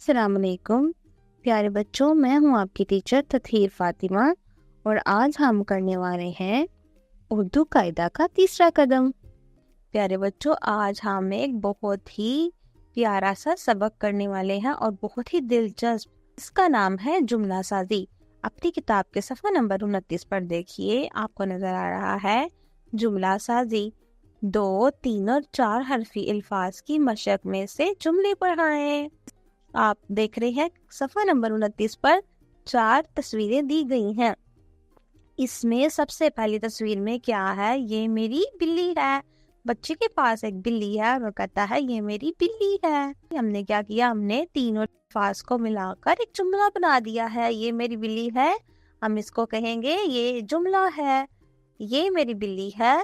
السلام علیکم پیارے بچوں، میں ہوں آپ کی ٹیچر تطہیر فاطمہ اور آج ہم کرنے والے ہیں اردو قاعدہ کا تیسرا قدم۔ پیارے بچوں، آج ہم ایک بہت ہی پیارا سا سبق کرنے والے ہیں اور بہت ہی دلچسپ۔ اس کا نام ہے جملہ سازی۔ اپنی کتاب کے صفحہ نمبر 29 پر دیکھیے، آپ کو نظر آ رہا ہے جملہ سازی۔ 2، 3 اور 4 حرفی الفاظ کی مشق میں سے جملے پڑھائیں۔ آپ دیکھ رہے ہیں صفحہ نمبر 29 پر 4 تصویریں دی گئی ہیں۔ اس میں سب سے پہلی تصویر میں کیا ہے؟ یہ میری بلی ہے۔ بچے کے پاس ایک بلی ہے اور وہ کہتا ہے یہ میری بلی ہے۔ ہم نے کیا کیا؟ ہم نے تینوں الفاظ کو ملا کر ایک جملہ بنا دیا ہے۔ یہ میری بلی ہے، ہم اس کو کہیں گے یہ جملہ ہے۔ یہ میری بلی ہے،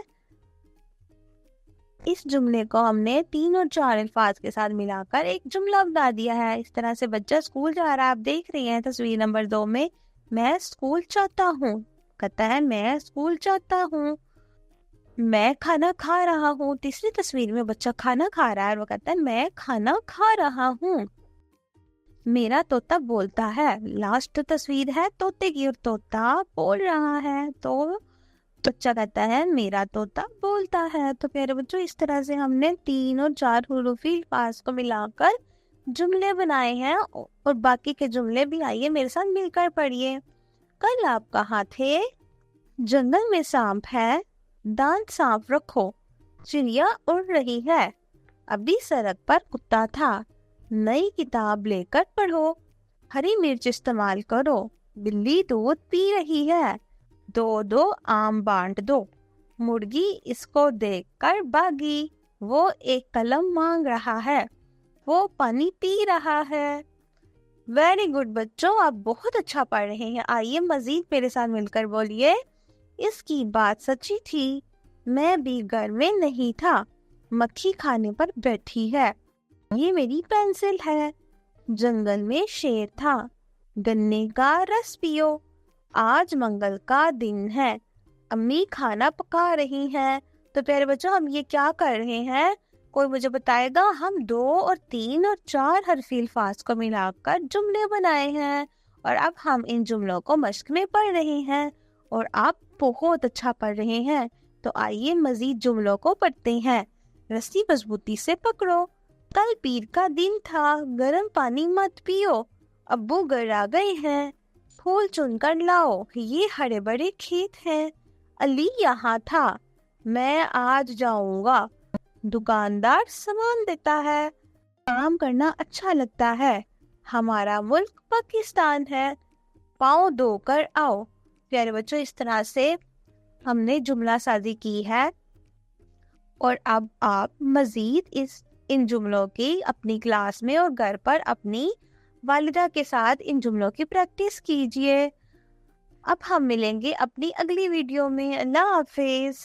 اس جملے کو ہم نے 3 اور 4 الفاظ کے ساتھ ملا کر ایک جملہ بنا دیا ہے۔ اس طرح سے بچہ اسکول جا رہا ہے۔ آپ دیکھ رہی ہیں تصویر نمبر 2 میں، میں اسکول جاتا ہوں، کہتا ہے میں اسکول جاتا ہوں۔ میں کھانا کھا رہا ہوں، تیسری تصویر میں بچہ کھانا کھا رہا ہے اور وہ کہتا ہے میں کھانا کھا رہا ہوں۔ میرا طوطا بولتا ہے، لاسٹ تصویر ہے طوطے کی اور طوطا بول رہا ہے، تو بچہ کہتا ہے میرا طوطا بولتا ہے۔ تو پیارے بچوں، اس طرح سے ہم نے 3 اور 4 حروفی الفاظ کو ملا کر جملے بنائے ہیں اور باقی کے جملے بھی آئیے میرے ساتھ مل کر پڑھیے۔ کل آپ کہاں تھے؟ جنگل میں سانپ ہے، دانت صاف رکھو، چڑیا اڑ رہی ہے، ابھی سڑک پر کتا تھا، نئی کتاب لے کر پڑھو، ہری مرچ استعمال کرو، بلی دودھ پی رہی ہے، 2 آم بانٹ دو، مرغی اس کو دیکھ کر بھاگی، وہ ایک قلم مانگ رہا ہے، وہ پانی پی رہا ہے۔ ویری گڈ بچوں، آپ بہت اچھا پڑھ رہے ہیں۔ آئیے مزید میرے ساتھ مل کر بولیے، اس کی بات سچی تھی، میں بھی گھر میں نہیں تھا، مکھی کھانے پر بیٹھی ہے، یہ میری پینسل ہے، جنگل میں شیر تھا، گنے کا رس پیو، آج منگل کا دن ہے، امی کھانا پکا رہی ہیں۔ تو پیارے بچوں، ہم یہ کیا کر رہے ہیں؟ کوئی مجھے بتائے گا؟ ہم 2 اور 3 اور 4 حرفی الفاظ کو ملا کر جملے بنائے ہیں اور اب ہم ان جملوں کو مشق میں پڑھ رہے ہیں اور آپ بہت اچھا پڑھ رہے ہیں۔ تو آئیے مزید جملوں کو پڑھتے ہیں۔ رسی مضبوطی سے پکڑو، کل پیر کا دن تھا، گرم پانی مت پیو، ابو گھر آ گئے ہیں، پھول چن کر لاؤ، یہ ہرے بڑے کھیت ہیں، علی یہاں تھا، میں آج جاؤں گا، دکاندار سامان دیتا ہے، کام کرنا اچھا لگتا ہے، ہمارا ملک پاکستان ہے، پاؤں دھو کر آؤ۔ پیارے بچوں، اس طرح سے ہم نے جملہ سازی کی ہے اور اب آپ مزید ان جملوں کی اپنی کلاس میں اور گھر پر اپنی والدہ کے ساتھ ان جملوں کی پریکٹس کیجیے۔ اب ہم ملیں گے اپنی اگلی ویڈیو میں۔ اللہ حافظ۔